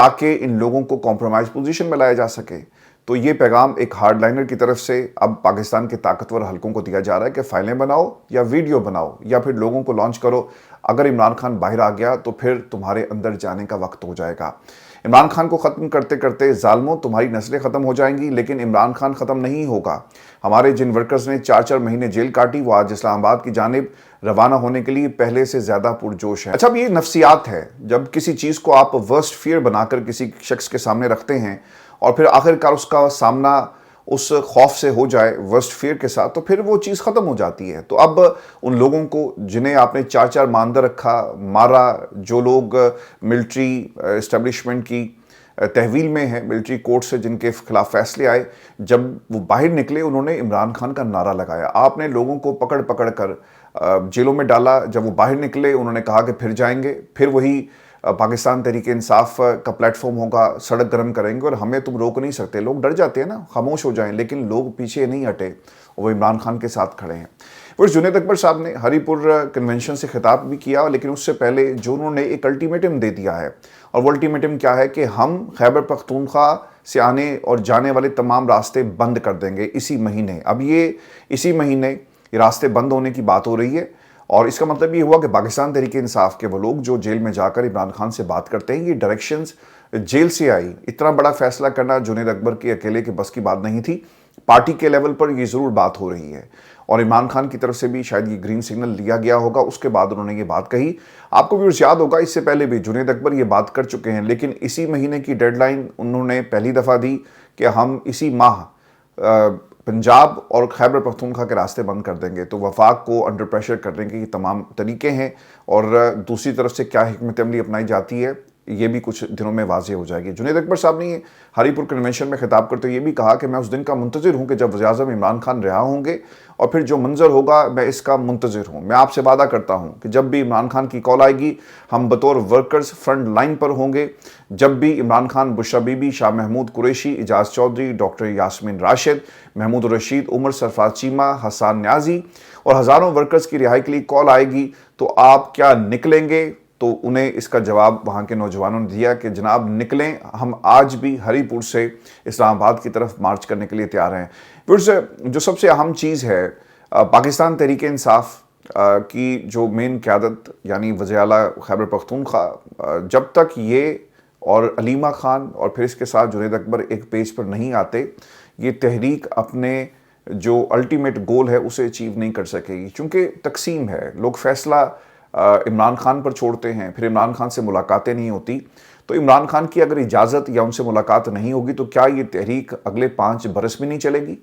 تاکہ ان لوگوں کو کمپرومائز پوزیشن میں لایا جا سکے۔ تو یہ پیغام ایک ہارڈ لائنر کی طرف سے اب پاکستان کے طاقتور حلقوں کو دیا جا رہا ہے کہ فائلیں بناؤ یا ویڈیو بناؤ یا پھر لوگوں کو لانچ کرو، اگر عمران خان باہر آ گیا تو پھر تمہارے اندر جانے کا وقت ہو جائے گا۔ عمران خان کو ختم کرتے کرتے ظالموں تمہاری نسلیں ختم ہو جائیں گی، لیکن عمران خان ختم نہیں ہوگا۔ ہمارے جن ورکرز نے 4 مہینے جیل کاٹی وہ آج اسلام آباد کی جانب روانہ ہونے کے لیے پہلے سے زیادہ پرجوش ہیں۔ اچھا، اب یہ نفسیات ہے، جب کسی چیز کو آپ ورسٹ فیئر بنا کر کسی شخص کے سامنے رکھتے ہیں اور پھر آخرکار اس کا سامنا اس خوف سے ہو جائے ورسٹ فیئر کے ساتھ، تو پھر وہ چیز ختم ہو جاتی ہے۔ تو اب ان لوگوں کو جنہیں آپ نے 4 ماہ اندر رکھا، مارا، جو لوگ ملٹری اسٹیبلشمنٹ کی تحویل میں ہیں، ملٹری کورٹ سے جن کے خلاف فیصلے آئے، جب وہ باہر نکلے انہوں نے عمران خان کا نعرہ لگایا۔ آپ نے لوگوں کو پکڑ پکڑ کر جیلوں میں ڈالا، جب وہ باہر نکلے انہوں نے کہا کہ پھر جائیں گے، پھر وہی پاکستان تحریک انصاف کا پلیٹ فارم ہوگا، سڑک گرم کریں گے اور ہمیں تم روک نہیں سکتے۔ لوگ ڈر جاتے ہیں نا، خاموش ہو جائیں، لیکن لوگ پیچھے نہیں ہٹے، وہ عمران خان کے ساتھ کھڑے ہیں۔ پھر جنید اکبر صاحب نے ہری پور کنونشن سے خطاب بھی کیا، لیکن اس سے پہلے جو انہوں نے ایک الٹیمیٹم دے دیا ہے، اور وہ الٹیمیٹم کیا ہے کہ ہم خیبر پختونخوا سے آنے اور جانے والے تمام راستے بند کر دیں گے اسی مہینے۔ اب یہ اسی مہینے یہ راستے بند ہونے کی بات ہو رہی ہے، اور اس کا مطلب یہ ہوا کہ پاکستان تحریک انصاف کے وہ لوگ جو جیل میں جا کر عمران خان سے بات کرتے ہیں، یہ ڈائریکشنز جیل سے آئی۔ اتنا بڑا فیصلہ کرنا جنید اکبر کے اکیلے کے بس کی بات نہیں تھی، پارٹی کے لیول پر یہ ضرور بات ہو رہی ہے، اور عمران خان کی طرف سے بھی شاید یہ گرین سگنل لیا گیا ہوگا۔ اس کے بعد انہوں نے یہ بات کہی۔ آپ کو بھی یاد ہوگا اس سے پہلے بھی جنید اکبر یہ بات کر چکے ہیں، لیکن اسی مہینے کی ڈیڈ لائن انہوں نے پہلی دفعہ دی کہ ہم اسی ماہ پنجاب اور خیبر پختونخوا کے راستے بند کر دیں گے۔ تو وفاق کو انڈر پریشر کرنے کے یہ تمام طریقے ہیں، اور دوسری طرف سے کیا حکمت عملی اپنائی جاتی ہے یہ بھی کچھ دنوں میں واضح ہو جائے گی۔ جنید اکبر صاحب نے ہری پور کنونشن میں خطاب کرتے ہوئے یہ بھی کہا کہ میں اس دن کا منتظر ہوں کہ جب وزیر اعظم عمران خان رہا ہوں گے، اور پھر جو منظر ہوگا میں اس کا منتظر ہوں۔ میں آپ سے وعدہ کرتا ہوں کہ جب بھی عمران خان کی کال آئے گی ہم بطور ورکرز فرنٹ لائن پر ہوں گے۔ جب بھی عمران خان، بشریٰ بی بی، شاہ محمود قریشی، اعجاز چودھری، ڈاکٹر یاسمین راشد، محمود الرشید، عمر سرفراز چیمہ، حسان نیازی اور ہزاروں ورکرز کی رہائی کے لیے کال آئے گی تو آپ کیا نکلیں گے؟ تو انہیں اس کا جواب وہاں کے نوجوانوں نے دیا کہ جناب نکلیں، ہم آج بھی ہری پور سے اسلام آباد کی طرف مارچ کرنے کے لیے تیار ہیں۔ پھر جو سب سے اہم چیز ہے، پاکستان تحریک انصاف کی جو مین قیادت یعنی وزیر اعلیٰ خیبر پختونخوا، جب تک یہ اور علیمہ خان اور پھر اس کے ساتھ جنید اکبر ایک پیج پر نہیں آتے، یہ تحریک اپنے جو الٹیمیٹ گول ہے اسے اچیو نہیں کر سکے گی، چونکہ تقسیم ہے۔ لوگ فیصلہ عمران خان پر چھوڑتے ہیں، پھر عمران خان سے ملاقاتیں نہیں ہوتی، تو عمران خان کی اگر اجازت یا ان سے ملاقات نہیں ہوگی تو کیا یہ تحریک اگلے 5 برس میں نہیں چلے گی؟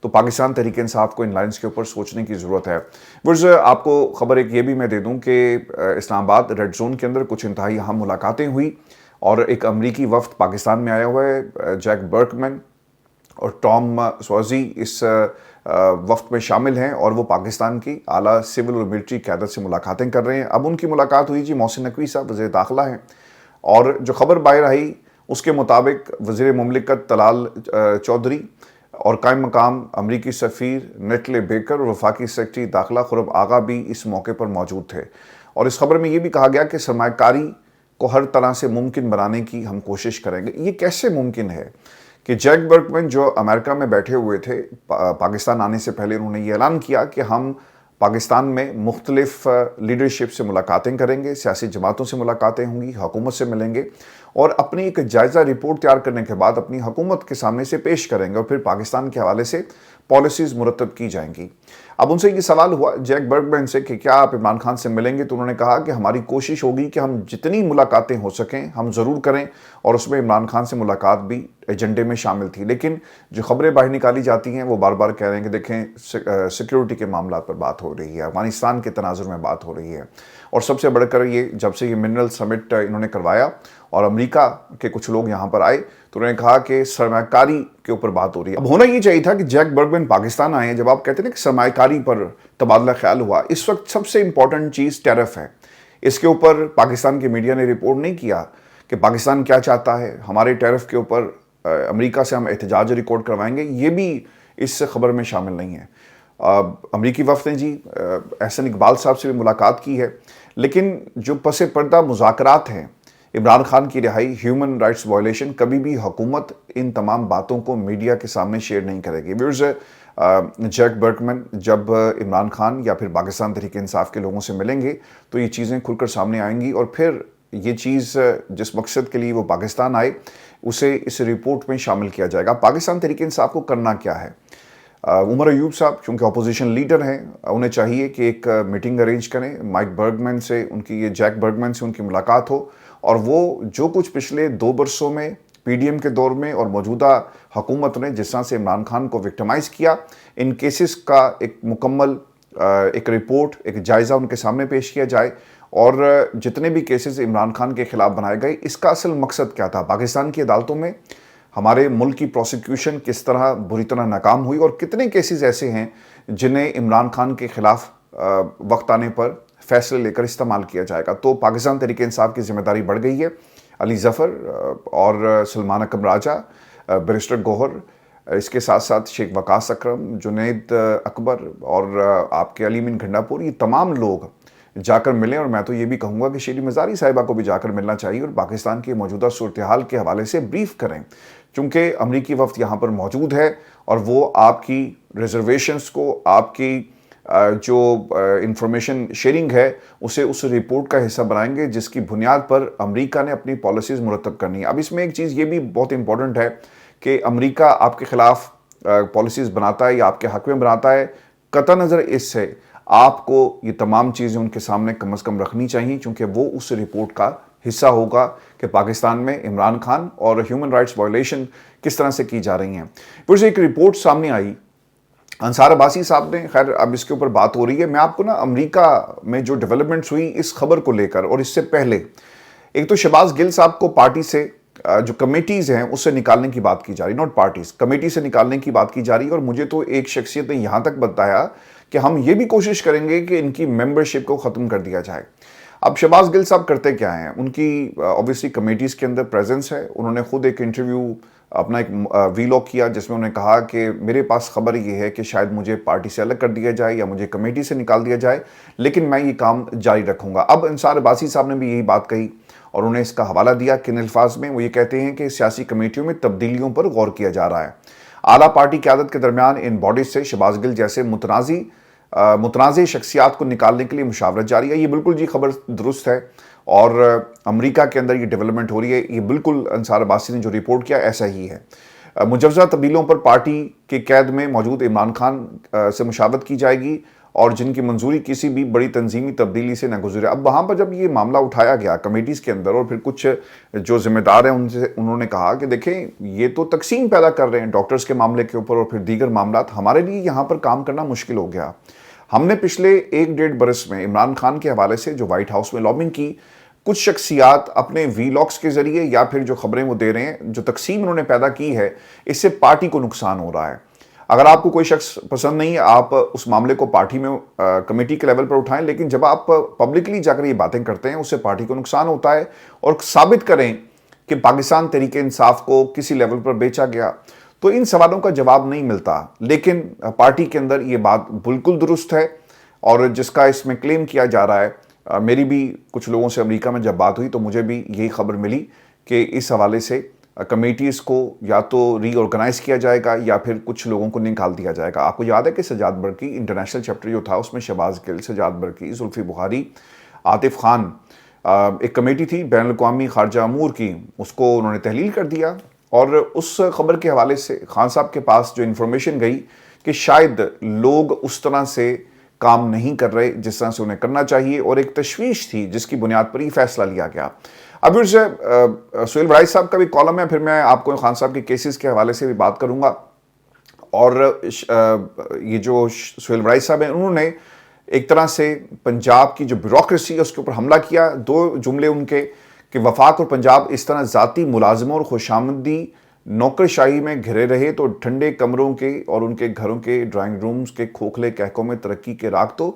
تو پاکستان تحریک انصاف کو ان لائنز کے اوپر سوچنے کی ضرورت ہے۔ ورز آپ کو خبر ایک یہ بھی میں دے دوں کہ اسلام آباد ریڈ زون کے اندر کچھ انتہائی اہم ملاقاتیں ہوئی، اور ایک امریکی وفد پاکستان میں آیا ہوا ہے، جیک برکمن اور ٹام سوازی اس وفد میں شامل ہیں، اور وہ پاکستان کی اعلیٰ سول اور ملٹری قیادت سے ملاقاتیں کر رہے ہیں۔ اب ان کی ملاقات ہوئی محسن نقوی صاحب وزیر داخلہ ہیں، اور جو خبر باہر آئی اس کے مطابق وزیر مملکت طلال چودھری اور قائم مقام امریکی سفیر نیٹلے بیکر اور وفاقی سیکرٹری داخلہ خرم آغا بھی اس موقع پر موجود تھے، اور اس خبر میں یہ بھی کہا گیا کہ سرمایہ کاری کو ہر طرح سے ممکن بنانے کی ہم کوشش کریں گے۔ یہ کیسے ممکن ہے کہ جیک برکمن جو امریکہ میں بیٹھے ہوئے تھے، پاکستان آنے سے پہلے انہوں نے یہ اعلان کیا کہ ہم پاکستان میں مختلف لیڈرشپ سے ملاقاتیں کریں گے، سیاسی جماعتوں سے ملاقاتیں ہوں گی، حکومت سے ملیں گے، اور اپنی ایک جائزہ رپورٹ تیار کرنے کے بعد اپنی حکومت کے سامنے سے پیش کریں گے، اور پھر پاکستان کے حوالے سے پالیسیز مرتب کی جائیں گی۔ اب ان سے یہ سوال ہوا جیک برکمن سے کہ کیا آپ عمران خان سے ملیں گے، تو انہوں نے کہا کہ ہماری کوشش ہوگی کہ ہم جتنی ملاقاتیں ہو سکیں ہم ضرور کریں، اور اس میں عمران خان سے ملاقات بھی ایجنڈے میں شامل تھی۔ لیکن جو خبریں باہر نکالی جاتی ہیں وہ بار بار کہہ رہے ہیں کہ دیکھیں سیکیورٹی کے معاملات پر بات ہو رہی ہے، افغانستان کے تناظر میں بات ہو رہی ہے، اور سب سے بڑھ کر یہ جب سے یہ منرل سمٹ انہوں نے کروایا اور امریکہ کے کچھ لوگ یہاں پر آئے تو انہوں نے کہا کہ سرمایہ کاری کے اوپر بات ہو رہی ہے۔ اب ہونا یہ چاہیے تھا کہ جیک برکمن پاکستان آئے ہیں، جب آپ کہتے ہیں کہ سرمایہ کاری پر تبادلہ خیال ہوا، اس وقت سب سے امپورٹنٹ چیز ٹیرف ہے۔ اس کے اوپر پاکستان کی میڈیا نے رپورٹ نہیں کیا کہ پاکستان کیا چاہتا ہے، ہمارے ٹیرف کے اوپر امریکہ سے ہم احتجاج ریکارڈ کروائیں گے، یہ بھی اس خبر میں شامل نہیں ہے۔ امریکی وفد نے جی احسن اقبال صاحب سے بھی ملاقات کی ہے، لیکن جو پس پردہ مذاکرات ہیں عمران خان کی رہائی ہیومن رائٹس وائلیشن، کبھی بھی حکومت ان تمام باتوں کو میڈیا کے سامنے شیئر نہیں کرے گی۔ ویورز، جیک برگمن جب عمران خان یا پھر پاکستان تحریک انصاف کے لوگوں سے ملیں گے تو یہ چیزیں کھل کر سامنے آئیں گی، اور پھر یہ چیز جس مقصد کے لیے وہ پاکستان آئے اسے اس رپورٹ میں شامل کیا جائے گا۔ پاکستان تحریک انصاف کو کرنا کیا ہے؟ عمر ایوب صاحب چونکہ اپوزیشن لیڈر ہیں، انہیں چاہیے کہ ایک میٹنگ ارینج کریں، مائک برگمن سے جیک برگمن سے ان کی ملاقات ہو، اور وہ جو کچھ پچھلے 2 برسوں میں پی ڈی ایم کے دور میں اور موجودہ حکومت نے جس طرح سے عمران خان کو وکٹمائز کیا، ان کیسز کا ایک مکمل ایک رپورٹ، ایک جائزہ ان کے سامنے پیش کیا جائے، اور جتنے بھی کیسز عمران خان کے خلاف بنائے گئے اس کا اصل مقصد کیا تھا، پاکستان کی عدالتوں میں ہمارے ملک کی پروسیکیوشن کس طرح بری طرح ناکام ہوئی، اور کتنے کیسز ایسے ہیں جنہیں عمران خان کے خلاف وقت آنے پر فیصلے لے کر استعمال کیا جائے گا۔ تو پاکستان تحریک انصاف کی ذمہ داری بڑھ گئی ہے۔ علی ظفر اور سلمان اکرم راجہ، بیرسٹر گوہر، اس کے ساتھ ساتھ شیخ وقاص اکرم، جنید اکبر اور آپ کے علی من گھنڈا پور، یہ تمام لوگ جا کر ملیں، اور میں تو یہ بھی کہوں گا کہ شیری مزاری صاحبہ کو بھی جا کر ملنا چاہیے اور پاکستان کی موجودہ صورتحال کے حوالے سے بریف کریں، چونکہ امریکی وفد یہاں پر موجود ہے اور وہ آپ کی ریزرویشنز کو، آپ کی جو انفارمیشن شیئرنگ ہے اسے اس رپورٹ کا حصہ بنائیں گے جس کی بنیاد پر امریکہ نے اپنی پالیسیز مرتب کرنی ہے۔ اب اس میں ایک چیز یہ بھی بہت امپورٹنٹ ہے کہ امریکہ آپ کے خلاف پالیسیز بناتا ہے یا آپ کے حق میں بناتا ہے، قطع نظر اس سے آپ کو یہ تمام چیزیں ان کے سامنے کم از کم رکھنی چاہیے، چونکہ وہ اس رپورٹ کا حصہ ہوگا کہ پاکستان میں عمران خان اور ہیومن رائٹس وائلیشن کس طرح سے کی جا رہی ہیں۔ پھر سے ایک رپورٹ سامنے آئی انصار عباسی صاحب نے، خیر اب اس کے اوپر بات ہو رہی ہے، میں آپ کو نا امریکہ میں جو ڈیولپمنٹس ہوئی اس خبر کو لے کر، اور اس سے پہلے ایک تو شہباز گل صاحب کو پارٹی سے جو کمیٹیز ہیں اس سے نکالنے کی بات کی جا رہی، نوٹ پارٹیز، کمیٹی سے نکالنے کی بات کی جا رہی، اور مجھے تو ایک شخصیت نے یہاں تک بتایا کہ ہم یہ بھی کوشش کریں گے کہ ان کی ممبرشپ کو ختم کر دیا جائے۔ اب شہباز گل صاحب کرتے کیا ہیں؟ ان کی اوبویسلی کمیٹیز کے اندر پریزنس ہے، انہوں نے خود ایک انٹرویو اپنا ایک ویلاگ کیا جس میں انہوں نے کہا کہ میرے پاس خبر یہ ہے کہ شاید مجھے پارٹی سے الگ کر دیا جائے یا مجھے کمیٹی سے نکال دیا جائے، لیکن میں یہ کام جاری رکھوں گا۔ اب انصار عباسی صاحب نے بھی یہی بات کہی اور انہیں اس کا حوالہ دیا کن الفاظ میں، وہ یہ کہتے ہیں کہ سیاسی کمیٹیوں میں تبدیلیوں پر غور کیا جا رہا ہے، اعلیٰ پارٹی قیادت کے درمیان ان باڈیز سے شہباز گل جیسے متنازع شخصیات کو نکالنے کے لیے مشاورت جاری ہے۔ یہ بالکل جی خبر درست ہے، اور امریکہ کے اندر یہ ڈیولپمنٹ ہو رہی ہے، یہ بالکل انصار عباسی نے جو رپورٹ کیا ایسا ہی ہے۔ مجوزہ تبدیلیوں پر پارٹی کے قید میں موجود عمران خان سے مشاورت کی جائے گی اور جن کی منظوری کسی بھی بڑی تنظیمی تبدیلی سے نہ گزرے۔ اب وہاں پر جب یہ معاملہ اٹھایا گیا کمیٹیز کے اندر، اور پھر کچھ جو ذمہ دار ہیں انہوں نے کہا کہ دیکھیں یہ تو تقسیم پیدا کر رہے ہیں ڈاکٹرز کے معاملے کے اوپر اور پھر دیگر معاملات، ہمارے لیے یہاں پر کام کرنا مشکل ہو گیا۔ ہم نے پچھلے 1-1.5 برس میں عمران خان کے حوالے سے جو وائٹ ہاؤس میں لابنگ کی، کچھ شخصیات اپنے ویلاگس کے ذریعے یا پھر جو خبریں وہ دے رہے ہیں، جو تقسیم انہوں نے پیدا کی ہے، اس سے پارٹی کو نقصان ہو رہا ہے۔ اگر آپ کو کوئی شخص پسند نہیں ہے، آپ اس معاملے کو پارٹی میں کمیٹی کے لیول پر اٹھائیں، لیکن جب آپ پبلکلی جا کر یہ باتیں کرتے ہیں اس سے پارٹی کو نقصان ہوتا ہے، اور ثابت کریں کہ پاکستان تحریک انصاف کو کسی لیول پر بیچا گیا، تو ان سوالوں کا جواب نہیں ملتا۔ لیکن پارٹی کے اندر یہ بات بالکل درست ہے، اور جس کا اس میں کلیم کیا جا رہا ہے، میری بھی کچھ لوگوں سے امریکہ میں جب بات ہوئی تو مجھے بھی یہی خبر ملی کہ اس حوالے سے کمیٹیز کو یا تو ری آرگنائز کیا جائے گا یا پھر کچھ لوگوں کو نکال دیا جائے گا۔ آپ کو یاد ہے کہ سجاد برقی انٹرنیشنل چیپٹر جو تھا اس میں شہباز گل، سجاد برقی، زلفی بخاری، عاطف خان، ایک کمیٹی تھی بین الاقوامی خارجہ امور کی، اس کو انہوں نے تحلیل کر دیا، اور اس خبر کے حوالے سے خان صاحب کے پاس جو انفارمیشن گئی کہ شاید لوگ اس طرح سے کام نہیں کر رہے جس طرح سے انہیں کرنا چاہیے، اور ایک تشویش تھی جس کی بنیاد پر یہ فیصلہ لیا گیا۔ اب پھر سے سہیل وڑائی صاحب کا بھی کالم ہے، پھر میں آپ کو خان صاحب کے کیسز کے حوالے سے بھی بات کروں گا، اور یہ جو سہیل وڑائی صاحب ہیں انہوں نے ایک طرح سے پنجاب کی جو بیوروکریسی ہے اس کے اوپر حملہ کیا۔ 2 جملے ان کے کہ وفاق اور پنجاب اس طرح ذاتی ملازموں اور خوشامدی نوکر شاہی میں گھرے رہے تو ٹھنڈے کمروں کے اور ان کے گھروں کے ڈرائنگ رومز کے کھوکھلے کہکوں میں ترقی کے راگ تو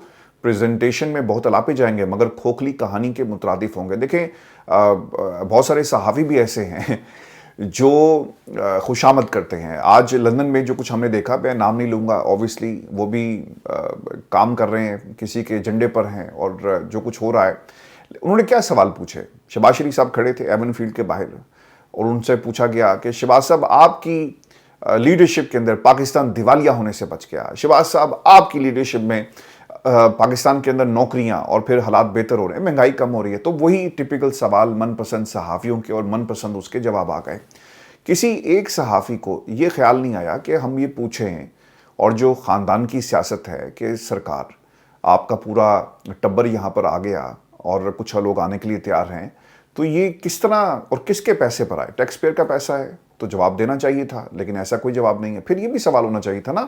پریزنٹیشن میں بہت الاپے جائیں گے مگر کھوکھلی کہانی کے مترادف ہوں گے۔ دیکھیں بہت سارے صحافی بھی ایسے ہیں جو خوشامد کرتے ہیں۔ آج لندن میں جو کچھ ہم نے دیکھا، میں نام نہیں لوں گا، اوبویسلی وہ بھی کام کر رہے ہیں، کسی کے ایجنڈے پر ہیں اور جو کچھ ہو رہا ہے، انہوں نے کیا سوال پوچھے؟ شہباز شریف صاحب کھڑے تھے ایون فیلڈ کے باہر اور ان سے پوچھا گیا کہ شہباز صاحب آپ کی لیڈرشپ کے اندر پاکستان دیوالیہ ہونے سے بچ گیا، شہباز صاحب آپ کی لیڈرشپ میں پاکستان کے اندر نوکریاں اور پھر حالات بہتر ہو رہے ہیں، مہنگائی کم ہو رہی ہے۔ تو وہی ٹپیکل سوال من پسند صحافیوں کے اور من پسند اس کے جواب آ گئے۔ کسی ایک صحافی کو یہ خیال نہیں آیا کہ ہم یہ پوچھیں، اور جو خاندان کی سیاست ہے کہ سرکار آپ کا پورا ٹبر یہاں پر آ گیا اور کچھ لوگ آنے کے لیے تیار ہیں، تو یہ کس طرح اور کس کے پیسے پر آئے؟ ٹیکس پیئر کا پیسہ ہے تو جواب دینا چاہیے تھا، لیکن ایسا کوئی جواب نہیں ہے۔ پھر یہ بھی سوال ہونا چاہیے تھا نا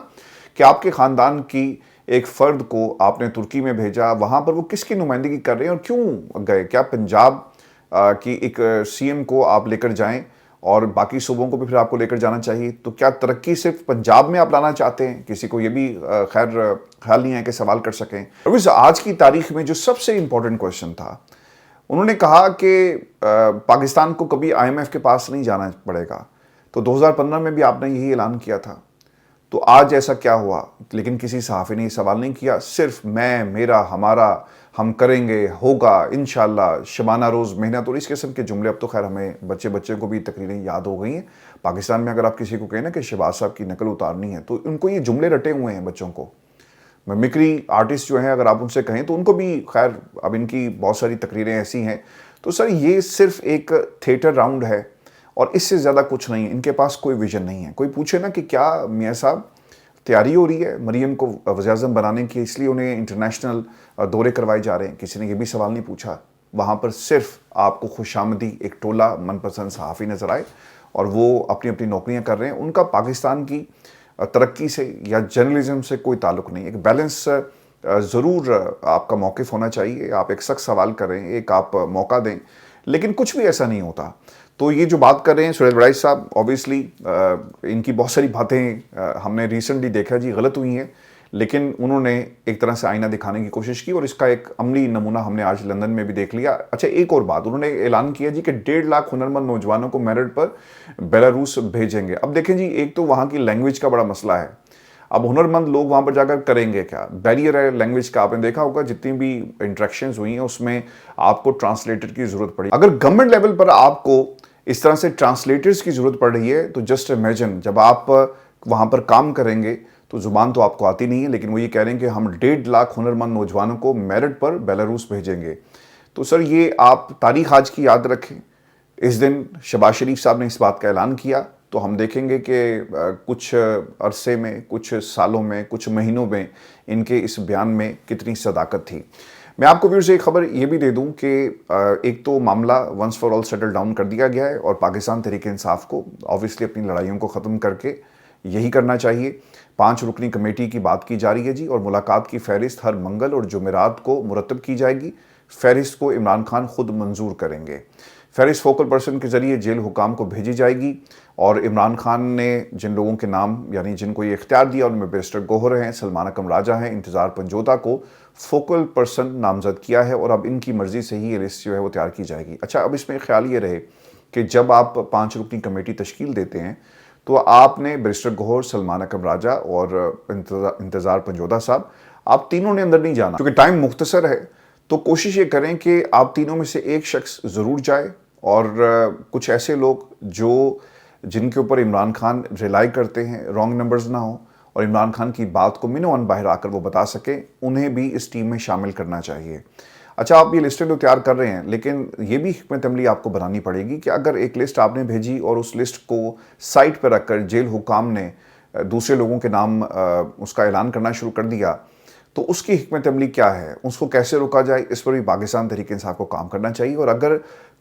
کہ آپ کے خاندان کی ایک فرد کو آپ نے ترکی میں بھیجا، وہاں پر وہ کس کی نمائندگی کر رہے ہیں اور کیوں گئے؟ کیا پنجاب کی ایک سی ایم کو آپ لے کر جائیں اور باقی صوبوں کو بھی پھر آپ کو لے کر جانا چاہیے؟ تو کیا ترقی صرف پنجاب میں آپ لانا چاہتے ہیں؟ کسی کو یہ بھی خیر خیال نہیں ہے کہ سوال کر سکیں۔ آج کی تاریخ میں جو سب سے امپورٹنٹ کوشچن تھا، انہوں نے کہا کہ پاکستان کو کبھی آئی ایم ایف کے پاس نہیں جانا پڑے گا۔ تو 2015 میں بھی آپ نے یہی اعلان کیا تھا، تو آج ایسا کیا ہوا؟ لیکن کسی صحافی نے یہ سوال نہیں کیا، صرف میں، میرا، ہمارا، ہم کریں گے، ہوگا، انشاءاللہ، شبانہ روز محنت اور اس قسم کے جملے۔ اب تو خیر ہمیں بچے کو بھی تقریریں یاد ہو گئی ہیں۔ پاکستان میں اگر آپ کسی کو کہیں نا کہ شہباز صاحب کی نقل اتارنی ہے تو ان کو یہ جملے رٹے ہوئے ہیں بچوں کو۔ ممکری آرٹسٹ جو ہیں اگر آپ ان سے کہیں تو ان کو بھی خیر اب ان کی بہت ساری تقریریں ایسی ہیں۔ تو سر یہ صرف ایک تھیٹر راؤنڈ ہے اور اس سے زیادہ کچھ نہیں ہے، ان کے پاس کوئی ویژن نہیں ہے۔ کوئی پوچھے نا کہ کیا میاں صاحب تیاری ہو رہی ہے مریم کو وزیر اعظم بنانے کی، اس لیے انہیں انٹرنیشنل دورے کروائے جا رہے ہیں؟ کسی نے یہ بھی سوال نہیں پوچھا۔ وہاں پر صرف آپ کو خوش آمدی ایک ٹولہ من پسند صحافی نظر آئے اور وہ اپنی اپنی نوکریاں کر رہے ہیں۔ ان کا پاکستان کی ترقی سے یا جرنلزم سے کوئی تعلق نہیں۔ ایک بیلنس ضرور آپ کا موقف ہونا چاہیے، آپ ایک سخت سوال کریں، ایک آپ موقع دیں، لیکن کچھ بھی ایسا نہیں ہوتا۔ تو یہ جو بات کر رہے ہیں سریش بڑائچ صاحب، اوبیسلی ان کی بہت ساری باتیں ہم نے ریسنٹلی دیکھا جی غلط ہوئی ہیں، لیکن انہوں نے ایک طرح سے آئینہ دکھانے کی کوشش کی اور اس کا ایک عملی نمونہ ہم نے آج لندن میں بھی دیکھ لیا۔ اچھا ایک اور بات، انہوں نے اعلان کیا جی کہ 1.5 لاکھ ہنرمند نوجوانوں کو میرٹ پر بیلاروس بھیجیں گے۔ اب دیکھیں جی، ایک تو وہاں کی لینگویج کا بڑا مسئلہ ہے۔ اب ہنرمند لوگ وہاں پر جا کر کریں گے کیا؟ بیریئر ہے لینگویج کا۔ آپ نے دیکھا ہوگا جتنی بھی انٹریکشنز ہوئی ہیں اس میں آپ کو ٹرانسلیٹر کی ضرورت پڑی۔ اگر گورنمنٹ لیول پر آپ کو اس طرح سے ٹرانسلیٹرز کی ضرورت پڑ رہی ہے تو جسٹ امیجن جب آپ وہاں پر کام کریں گے تو زبان تو آپ کو آتی نہیں ہے، لیکن وہ یہ کہہ رہے ہیں کہ ہم 1.5 لاکھ ہنرمند نوجوانوں کو میرٹ پر بیلاروس بھیجیں گے۔ تو سر یہ آپ تاریخ آج کی یاد رکھیں، اس دن شہباز شریف صاحب نے اس بات کا اعلان کیا، تو ہم دیکھیں گے کہ کچھ عرصے میں، کچھ سالوں میں، کچھ مہینوں میں ان کے اس بیان میں کتنی صداقت تھی۔ میں آپ کو ویورز ایک خبر یہ بھی دے دوں کہ ایک تو معاملہ once for all settle down کر دیا گیا ہے اور پاکستان تحریک انصاف کو آبویسلی اپنی لڑائیوں کو ختم کر کے یہی کرنا چاہیے۔ 5 رکنی کمیٹی کی بات کی جا رہی ہے جی، اور ملاقات کی فہرست ہر منگل اور جمعرات کو مرتب کی جائے گی۔ فہرست کو عمران خان خود منظور کریں گے۔ فہرست فوکل پرسن کے ذریعے جیل حکام کو بھیجی جائے گی، اور عمران خان نے جن لوگوں کے نام یعنی جن کو یہ اختیار دیا ان میں بیرسٹر گوہر ہیں، سلمان اکرم راجہ ہیں، انتظار پنجوتا کو فوکل پرسن نامزد کیا ہے، اور اب ان کی مرضی سے ہی یہ لسٹ جو ہے وہ تیار کی جائے گی۔ اچھا اب اس میں خیال یہ رہے کہ جب آپ 5 رکنی کمیٹی تشکیل دیتے ہیں تو آپ نے بیرسٹر گوہر، سلمان اکرم راجہ اور انتظار پنجوتا صاحب، آپ تینوں نے اندر نہیں جانا کیونکہ ٹائم مختصر ہے۔ تو کوشش یہ کریں کہ آپ تینوں میں سے ایک شخص ضرور جائے، اور کچھ ایسے لوگ جن کے اوپر عمران خان ریلائی کرتے ہیں، رانگ نمبرز نہ ہوں اور عمران خان کی بات کو منو ان باہر آ کر وہ بتا سکیں، انہیں بھی اس ٹیم میں شامل کرنا چاہیے۔ اچھا آپ یہ لسٹیں تو تیار کر رہے ہیں، لیکن یہ بھی حکمت عملی آپ کو بنانی پڑے گی کہ اگر ایک لسٹ آپ نے بھیجی اور اس لسٹ کو سائٹ پہ رکھ کر جیل حکام نے دوسرے لوگوں کے نام اس کا اعلان کرنا شروع کر دیا، تو اس کی حکمت عملی کیا ہے، اس کو کیسے روکا جائے، اس پر بھی پاکستان تحریک انصاف کو کام کرنا چاہیے۔ اور اگر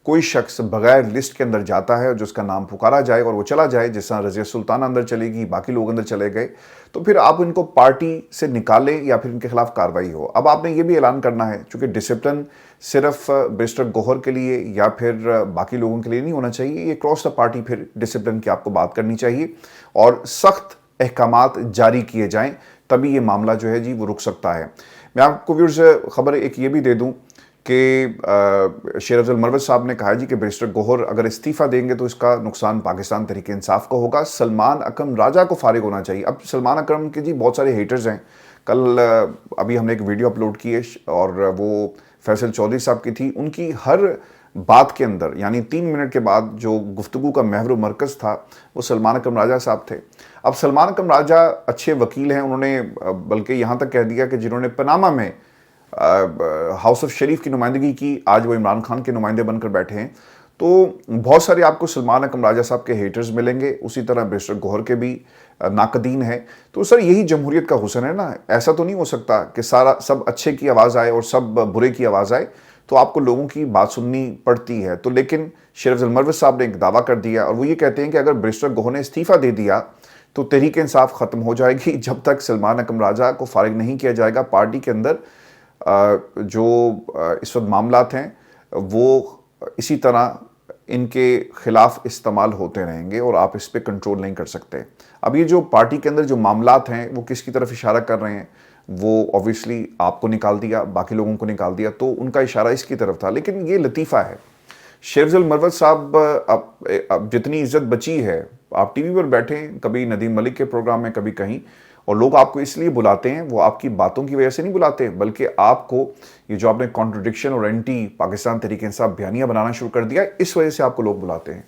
کوئی شخص بغیر لسٹ کے اندر جاتا ہے اور جس کا نام پکارا جائے اور وہ چلا جائے، جس طرح رضیہ سلطان اندر چلے گی، باقی لوگ اندر چلے گئے، تو پھر آپ ان کو پارٹی سے نکالیں یا پھر ان کے خلاف کارروائی ہو۔ اب آپ نے یہ بھی اعلان کرنا ہے، چونکہ ڈسپلن صرف بیرسٹر گوہر کے لیے یا پھر باقی لوگوں کے لیے نہیں ہونا چاہیے، یہ کراس دا پارٹی پھر ڈسپلن کی آپ کو بات کرنی چاہیے اور سخت احکامات جاری کیے جائیں، تبھی یہ معاملہ جو ہے جی وہ رک سکتا ہے۔ میں آپ کو ویورز خبر ایک یہ بھی دے دوں کہ شیر افضل مروت صاحب نے کہا جی کہ بیرسٹر گوہر اگر استعفیٰ دیں گے تو اس کا نقصان پاکستان تحریک انصاف کو ہوگا، سلمان اکرم راجہ کو فارغ ہونا چاہیے۔ اب سلمان اکرم کے جی بہت سارے ہیٹرز ہیں، کل ابھی ہم نے ایک ویڈیو اپلوڈ کی ہے اور وہ فیصل چودھری صاحب کی تھی. ان کی ہر بات کے اندر یعنی 3 منٹ کے بعد جو گفتگو کا محور و مرکز تھا وہ سلمان اکرم راجہ صاحب تھے. اب سلمان اکرم راجہ اچھے وکیل ہیں, انہوں نے بلکہ یہاں تک کہہ دیا کہ جنہوں نے پاناما میں ہاؤس آف شریف کی نمائندگی کی, آج وہ عمران خان کے نمائندے بن کر بیٹھے ہیں. تو بہت سارے آپ کو سلمان اکرم راجہ صاحب کے ہیٹرز ملیں گے, اسی طرح بیرسٹر گوہر کے بھی ناقدین ہیں. تو سر یہی جمہوریت کا حسن ہے نا, ایسا تو نہیں ہو سکتا کہ سب اچھے کی آواز آئے اور سب برے کی آواز آئے, تو آپ کو لوگوں کی بات سننی پڑتی ہے. تو لیکن شیر افضل مروت صاحب نے ایک دعویٰ کر دیا اور وہ یہ کہتے ہیں کہ اگر بیرسٹر گوہر نے استعفیٰ دے دیا تو تحریک انصاف ختم ہو جائے گی جب تک سلمان اکرم راجہ کو فارغ نہیں کیا جائے گا. پارٹی کے اندر جو اس وقت معاملات ہیں وہ اسی طرح ان کے خلاف استعمال ہوتے رہیں گے اور آپ اس پہ کنٹرول نہیں کر سکتے. اب یہ جو پارٹی کے اندر جو معاملات ہیں وہ کس کی طرف اشارہ کر رہے ہیں, وہ اوبویسلی آپ کو نکال دیا, باقی لوگوں کو نکال دیا, تو ان کا اشارہ اس کی طرف تھا. لیکن یہ لطیفہ ہے, شیر افضل مروت صاحب اب جتنی عزت بچی ہے, آپ ٹی وی پر بیٹھیں کبھی ندیم ملک کے پروگرام میں کبھی کہیں, اور لوگ آپ کو اس لیے بلاتے ہیں, وہ آپ کی باتوں کی وجہ سے نہیں بلاتے, بلکہ آپ کو یہ جو آپ نے کانٹرڈکشن اور اینٹی پاکستان تحریک انصاف بیانیہ بنانا شروع کر دیا, اس وجہ سے آپ کو لوگ بلاتے ہیں.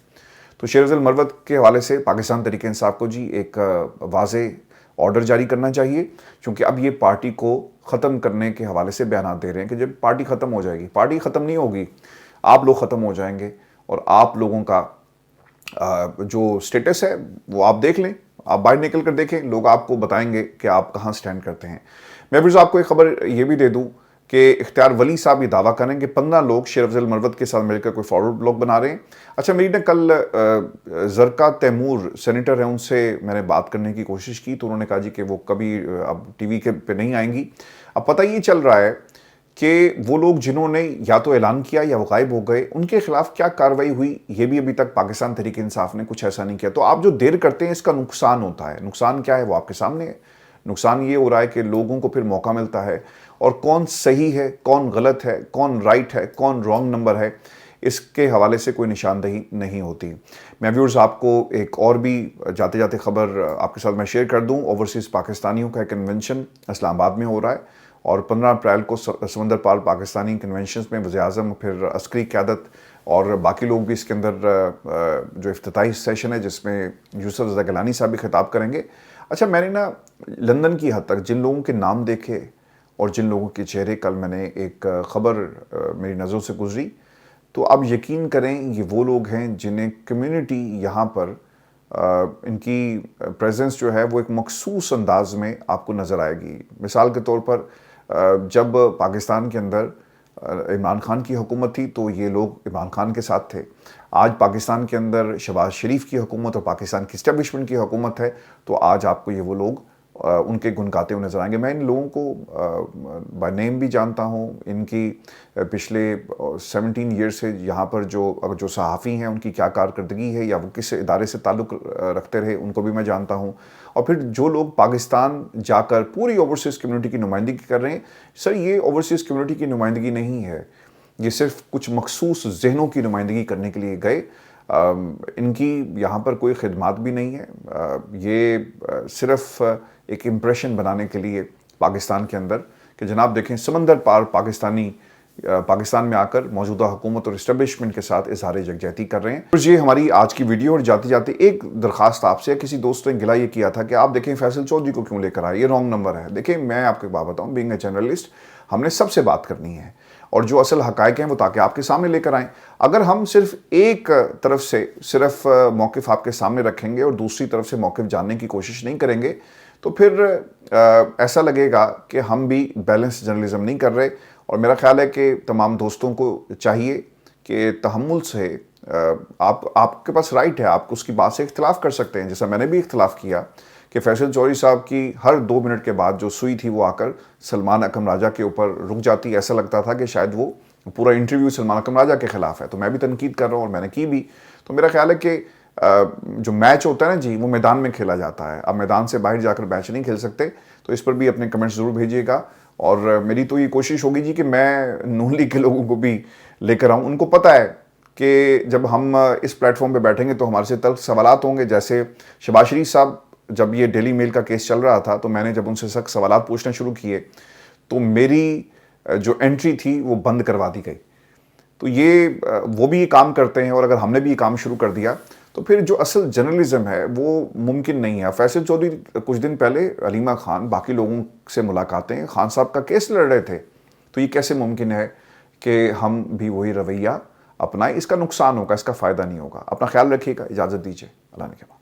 تو شیر افضل مروت کے حوالے سے پاکستان تحریک انصاف کو جی ایک واضح آرڈر جاری کرنا چاہیے, کیونکہ اب یہ پارٹی کو ختم کرنے کے حوالے سے بیانات دے رہے ہیں کہ جب پارٹی ختم ہو جائے گی. پارٹی ختم نہیں ہوگی, آپ لوگ ختم ہو جائیں گے, اور آپ لوگوں کا جو سٹیٹس ہے وہ آپ دیکھ لیں, آپ باہر نکل کر دیکھیں, لوگ آپ کو بتائیں گے کہ آپ کہاں سٹینڈ کرتے ہیں. میں پھر آپ کو ایک خبر یہ بھی دے دوں کہ اختیار ولی صاحب یہ دعویٰ کریں کہ 15 لوگ شیر افضل مروت کے ساتھ مل کر کوئی فارورڈ بلاگ بنا رہے ہیں. اچھا, میری نے کل زرقا تیمور سینیٹر ہیں, ان سے میں نے بات کرنے کی کوشش کی, تو انہوں نے کہا جی کہ وہ کبھی اب ٹی وی کے پہ نہیں آئیں گی. اب پتہ یہ چل رہا ہے کہ وہ لوگ جنہوں نے یا تو اعلان کیا یا وہ غائب ہو گئے, ان کے خلاف کیا کارروائی ہوئی یہ بھی ابھی تک پاکستان تحریک انصاف نے کچھ ایسا نہیں کیا. تو آپ جو دیر کرتے ہیں اس کا نقصان ہوتا ہے. نقصان کیا ہے وہ آپ کے سامنے ہے. نقصان یہ ہو رہا ہے کہ لوگوں کو پھر موقع ملتا ہے, اور کون صحیح ہے, کون غلط ہے, کون رائٹ ہے, کون رانگ نمبر ہے, اس کے حوالے سے کوئی نشاندہی نہیں ہوتی. میں ویورز آپ کو ایک اور بھی جاتے جاتے خبر آپ کے ساتھ میں شیئر کر دوں. اوورسیز پاکستانیوں کا ایک کنونشن اسلام آباد میں ہو رہا ہے, اور 15 اپریل کو سمندر پار پاکستانی کنونشنز میں وزیر اعظم, پھر عسکری قیادت اور باقی لوگ بھی اس کے اندر جو افتتاحی سیشن ہے جس میں یوسف رضا گیلانی صاحب بھی خطاب کریں گے. اچھا, میں نے نا لندن کی حد تک جن لوگوں کے نام دیکھے اور جن لوگوں کے چہرے, کل میں نے ایک خبر میری نظروں سے گزری, تو آپ یقین کریں یہ وہ لوگ ہیں جنہیں کمیونٹی یہاں پر ان کی پریزنس جو ہے وہ ایک مخصوص انداز میں آپ کو نظر آئے گی. مثال کے طور پر جب پاکستان کے اندر عمران خان کی حکومت تھی تو یہ لوگ عمران خان کے ساتھ تھے. آج پاکستان کے اندر شہباز شریف کی حکومت اور پاکستان کی اسٹیبلشمنٹ کی حکومت ہے, تو آج آپ کو یہ وہ لوگ ان کے گن گاتے ہوئے نظر آئیں گے. میں ان لوگوں کو بائی نیم بھی جانتا ہوں, ان کی پچھلے 17 ایئر سے یہاں پر جو صحافی ہیں ان کی کیا کارکردگی ہے یا وہ کس ادارے سے تعلق رکھتے رہے ان کو بھی میں جانتا ہوں. اور پھر جو لوگ پاکستان جا کر پوری اوورسیز کمیونٹی کی نمائندگی کر رہے ہیں, سر یہ اوورسیز کمیونٹی کی نمائندگی نہیں ہے, یہ صرف کچھ مخصوص ذہنوں کی نمائندگی کرنے کے لیے گئے. ان کی یہاں پر کوئی خدمات بھی نہیں ہے, یہ صرف ایک امپریشن بنانے کے لیے پاکستان کے اندر کہ جناب دیکھیں سمندر پار پاکستان میں آ کر موجودہ حکومت اور اسٹیبلشمنٹ کے ساتھ اظہار یکجہتی کر رہے ہیں. یہ ہماری آج کی ویڈیو, اور جاتے جاتے ایک درخواست آپ سے, کسی دوست نے گلہ یہ کیا تھا کہ آپ دیکھیں فیصل چودھری کو کیوں لے کر آئے, یہ رانگ نمبر ہے. دیکھیں میں آپ کو ایک بات بتاؤں, بینگ اے جرنلسٹ ہم نے سب سے بات کرنی ہے, اور جو اصل حقائق ہیں وہ تاکہ آپ کے سامنے لے کر آئیں. اگر ہم صرف ایک طرف سے صرف موقف آپ کے سامنے رکھیں گے اور دوسری طرف سے موقف جاننے کی کوشش نہیں کریں گے تو پھر ایسا لگے گا کہ ہم بھی بیلنس جرنلزم نہیں کر رہے. اور میرا خیال ہے کہ تمام دوستوں کو چاہیے کہ تحمل سے, آپ کے پاس رائٹ ہے, آپ اس کی بات سے اختلاف کر سکتے ہیں, جیسا میں نے بھی اختلاف کیا کہ فیصل چودھری صاحب کی ہر 2 منٹ کے بعد جو سوئی تھی وہ آ کر سلمان اکرم راجہ کے اوپر رک جاتی. ایسا لگتا تھا کہ شاید وہ پورا انٹرویو سلمان اکرم راجہ کے خلاف ہے. تو میں بھی تنقید کر رہا ہوں اور میں نے کی بھی. تو میرا خیال ہے کہ جو میچ ہوتا ہے نا جی, وہ میدان میں کھیلا جاتا ہے. اب میدان سے باہر جا کر میچ نہیں کھیل سکتے. تو اس پر بھی اپنے کمنٹس ضرور بھیجیے گا, اور میری تو یہ کوشش ہوگی جی کہ میں نون لیگ کے لوگوں کو بھی لے کر آؤں. ان کو پتہ ہے کہ جب ہم اس پلیٹ فارم پہ بیٹھیں گے تو ہمارے سے تلخ سوالات ہوں گے. جیسے شہباز شریف صاحب جب یہ ڈیلی میل کا کیس چل رہا تھا تو میں نے جب ان سے سخت سوالات پوچھنا شروع کیے تو میری جو انٹری تھی وہ بند کروا دی گئی. تو یہ وہ بھی یہ کام کرتے ہیں اور اگر ہم نے بھی یہ کام شروع کر دیا تو پھر جو اصل جرنلزم ہے وہ ممکن نہیں ہے. فیصل چودھری کچھ دن پہلے علیمہ خان باقی لوگوں سے ملاقاتیں خان صاحب کا کیس لڑ رہے تھے, تو یہ کیسے ممکن ہے کہ ہم بھی وہی رویہ اپنائیں؟ اس کا نقصان ہوگا, اس کا فائدہ نہیں ہوگا. اپنا خیال رکھیے گا, اجازت دیجیے, اللہ نے